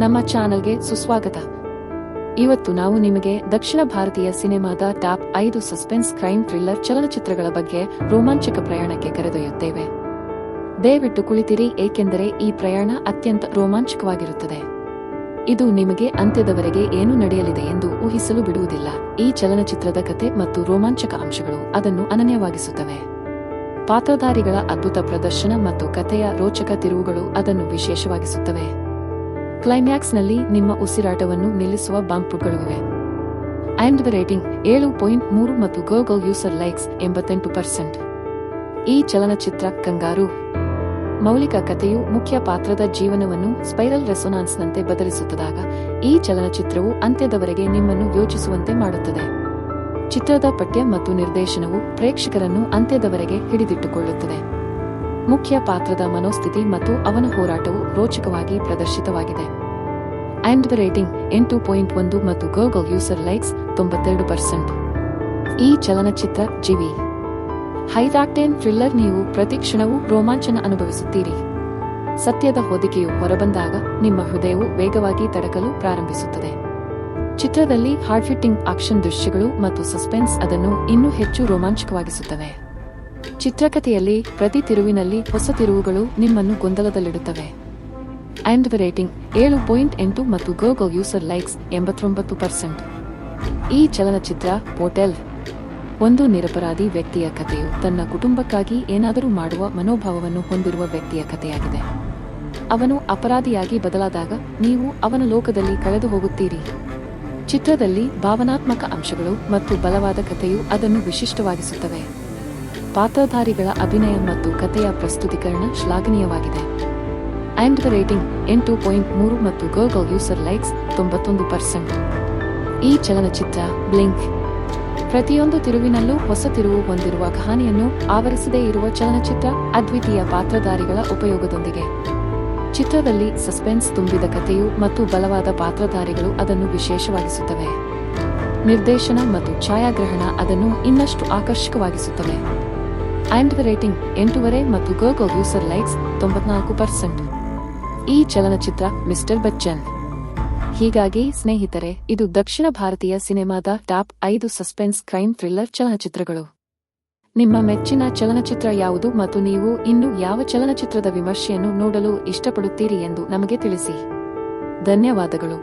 ನಮ್ಮ ಚಾನೆಲ್ಗೆ ಸುಸ್ವಾಗತ. ಇವತ್ತು ನಾವು ನಿಮಗೆ ದಕ್ಷಿಣ ಭಾರತೀಯ ಸಿನಿಮಾದ ಟಾಪ್ 5 ಸಸ್ಪೆನ್ಸ್ ಕ್ರೈಮ್ ಥ್ರಿಲ್ಲರ್ ಚಲನಚಿತ್ರಗಳ ಬಗ್ಗೆ ರೋಮಾಂಚಕ ಪ್ರಯಾಣಕ್ಕೆ ಕರೆದೊಯ್ಯುತ್ತೇವೆ. ದಯವಿಟ್ಟು ಕುಳಿತಿರಿ, ಏಕೆಂದರೆ ಈ ಪ್ರಯಾಣ ಅತ್ಯಂತ ರೋಮಾಂಚಕವಾಗಿರುತ್ತದೆ. ಇದು ನಿಮಗೆ ಅಂತ್ಯದವರೆಗೆ ಏನು ನಡೆಯಲಿದೆ ಎಂದು ಊಹಿಸಲು ಬಿಡುವುದಿಲ್ಲ. ಈ ಚಲನಚಿತ್ರದ ಕತೆ ಮತ್ತು ರೋಮಾಂಚಕ ಅಂಶಗಳು ಅದನ್ನು ಅನನ್ಯವಾಗಿಸುತ್ತವೆ. ಪಾತ್ರಧಾರಿಗಳ ಅದ್ಭುತ ಪ್ರದರ್ಶನ ಮತ್ತು ಕಥೆಯ ರೋಚಕ ತಿರುವುಗಳು ಅದನ್ನು ವಿಶೇಷವಾಗಿಸುತ್ತವೆ. ಕ್ಲೈಮ್ಯಾಕ್ಸ್ನಲ್ಲಿ ನಿಮ್ಮ ಉಸಿರಾಟವನ್ನು ನಿಲ್ಲಿಸುವ ಬಂಪ್ಗಳು ಇವೆ. IMDb ರೇಟಿಂಗ್ 7.3 ಮತ್ತು ಗೂಗಲ್ ಯೂಸರ್ ಲೈಕ್ಸ್ 88%. ಈ ಚಲನಚಿತ್ರ ಕಂಗಾರು. ಮೌಲಿಕ ಕಥೆಯು ಮುಖ್ಯ ಪಾತ್ರದ ಜೀವನವನ್ನು ಸ್ಪೈರಲ್ ರೆಸೊನಾನ್ಸ್ನಂತೆ ಬದಲಿಸುತ್ತದಾಗ ಈ ಚಲನಚಿತ್ರವು ಅಂತ್ಯದವರೆಗೆ ನಿಮ್ಮನ್ನು ಯೋಚಿಸುವಂತೆ ಮಾಡುತ್ತದೆ. ಚಿತ್ರದ ಪಠ್ಯ ಮತ್ತು ನಿರ್ದೇಶನವು ಪ್ರೇಕ್ಷಕರನ್ನು ಅಂತ್ಯದವರೆಗೆ ಹಿಡಿದಿಟ್ಟುಕೊಳ್ಳುತ್ತದೆ. ಮುಖ್ಯ ಪಾತ್ರದ ಮನೋಸ್ಥಿತಿ ಮತ್ತು ಅವನ ಹೋರಾಟವು ರೋಚಕವಾಗಿ ಪ್ರದರ್ಶಿತವಾಗಿದೆ. IMDb ರೇಟಿಂಗ್ 8.1 ಮತ್ತು ಗೂಗಲ್ ಯೂಸರ್ ಲೈಕ್ಸ್ 92%. ಈ ಚಲನಚಿತ್ರ ಜಿವಿ ಹೈರಾಕ್ಟೇನ್ ಥ್ರಿಲ್ಲರ್. ನೀವು ಪ್ರತಿ ಕ್ಷಣವೂ ರೋಮಾಂಚನ ಅನುಭವಿಸುತ್ತೀರಿ. ಸತ್ಯದ ಹೊದಿಕೆಯು ಹೊರಬಂದಾಗ ನಿಮ್ಮ ಹೃದಯವು ವೇಗವಾಗಿ ತಡಕಲು ಪ್ರಾರಂಭಿಸುತ್ತದೆ. ಚಿತ್ರದಲ್ಲಿ ಹಾರ್ಟ್-ಹಿಟ್ಟಿಂಗ್ ಆಕ್ಷನ್ ದೃಶ್ಯಗಳು ಮತ್ತು ಸಸ್ಪೆನ್ಸ್ ಅದನ್ನು ಇನ್ನೂ ಹೆಚ್ಚು ರೋಮಾಂಚಕವಾಗಿಸುತ್ತವೆ. ಚಿತ್ರಕಥೆಯಲ್ಲಿ ಪ್ರತಿ ತಿರುವಿನಲ್ಲಿ ಹೊಸ ತಿರುವುಗಳು ನಿಮ್ಮನ್ನು ಗೊಂದಲದಲ್ಲಿಡುತ್ತವೆ. IMDb ರೇಟಿಂಗ್ 7.8 ಮತ್ತು ಗೂಗಲ್ ಯೂಸರ್ ಲೈಕ್ಸ್ 89%. ಈ ಚಲನಚಿತ್ರ ಪೋರ್ಟಲ್. ಒಂದು ನಿರಪರಾಧಿ ವ್ಯಕ್ತಿಯ ಕಥೆಯು ತನ್ನ ಕುಟುಂಬಕ್ಕಾಗಿ ಏನಾದರೂ ಮಾಡುವ ಮನೋಭಾವವನ್ನು ಹೊಂದಿರುವ ವ್ಯಕ್ತಿಯ ಕಥೆಯಾಗಿದೆ. ಅವನು ಅಪರಾಧಿಯಾಗಿ ಬದಲಾದಾಗ ನೀವು ಅವನ ಲೋಕದಲ್ಲಿ ಕಳೆದು ಹೋಗುತ್ತೀರಿ. ಚಿತ್ರದಲ್ಲಿ ಭಾವನಾತ್ಮಕ ಅಂಶಗಳು ಮತ್ತು ಬಲವಾದ ಕಥೆಯು ಅದನ್ನು ವಿಶಿಷ್ಟವಾಗಿಸುತ್ತವೆ. ಪಾತ್ರಧಾರಿಗಳ ಅಭಿನಯ ಮತ್ತು ಕಥೆಯ ಪ್ರಸ್ತುತೀಕರಣ ಶ್ಲಾಘನೀಯವಾಗಿದೆ. IMDb ರೇಟಿಂಗ್ 8.3 ಮತ್ತು ಗೂಗಲ್ ಯೂಸರ್ ಲೈಕ್ಸ್ 91%. ಈ ಚಲನಚಿತ್ರ ಬ್ಲಿಂಕ್. ಪ್ರತಿಯೊಂದು ತಿರುವಿನಲ್ಲೂ ಹೊಸ ತಿರುವು ಹೊಂದಿರುವ ಕಹಾನಿಯನ್ನು ಆವರಿಸದೇ ಇರುವ ಚಲನಚಿತ್ರ, ಅದ್ವಿತೀಯ ಪಾತ್ರಧಾರಿಗಳ ಉಪಯೋಗದೊಂದಿಗೆ. ಚಿತ್ರದಲ್ಲಿ ಸಸ್ಪೆನ್ಸ್ ತುಂಬಿದ ಕಥೆಯು ಮತ್ತು ಬಲವಾದ ಪಾತ್ರಧಾರಿಗಳು ಅದನ್ನು ವಿಶೇಷವಾಗಿಸುತ್ತವೆ. ನಿರ್ದೇಶನ ಮತ್ತು ಛಾಯಾಗ್ರಹಣ ಅದನ್ನು ಇನ್ನಷ್ಟು ಆಕರ್ಷಕವಾಗಿಸುತ್ತವೆ. IMDb ರೇಟಿಂಗ್ 8.5 ಮತ್ತು ಗೂಗಲ್ ಯೂಸರ್ ಲೈಕ್ಸ್ 94%. ಈ ಚಲನಚಿತ್ರ ಮಿಸ್ಟರ್ ಬಚ್ಚನ್. ಹೀಗಾಗಿ ಸ್ನೇಹಿತರೆ, ಇದು ದಕ್ಷಿಣ ಭಾರತೀಯ ಸಿನಿಮಾದ ಟಾಪ್ 5 ಸಸ್ಪೆನ್ಸ್ ಕ್ರೈಮ್ ಥ್ರಿಲ್ಲರ್ ಚಲನಚಿತ್ರಗಳು. ನಿಮ್ಮ ಮೆಚ್ಚಿನ ಚಲನಚಿತ್ರ ಯಾವುದು ಮತ್ತು ನೀವು ಇನ್ನು ಯಾವ ಚಲನಚಿತ್ರದ ವಿಮರ್ಶೆಯನ್ನು ನೋಡಲು ಇಷ್ಟಪಡುತ್ತೀರಿ ಎಂದು ನಮಗೆ ತಿಳಿಸಿ. ಧನ್ಯವಾದಗಳು.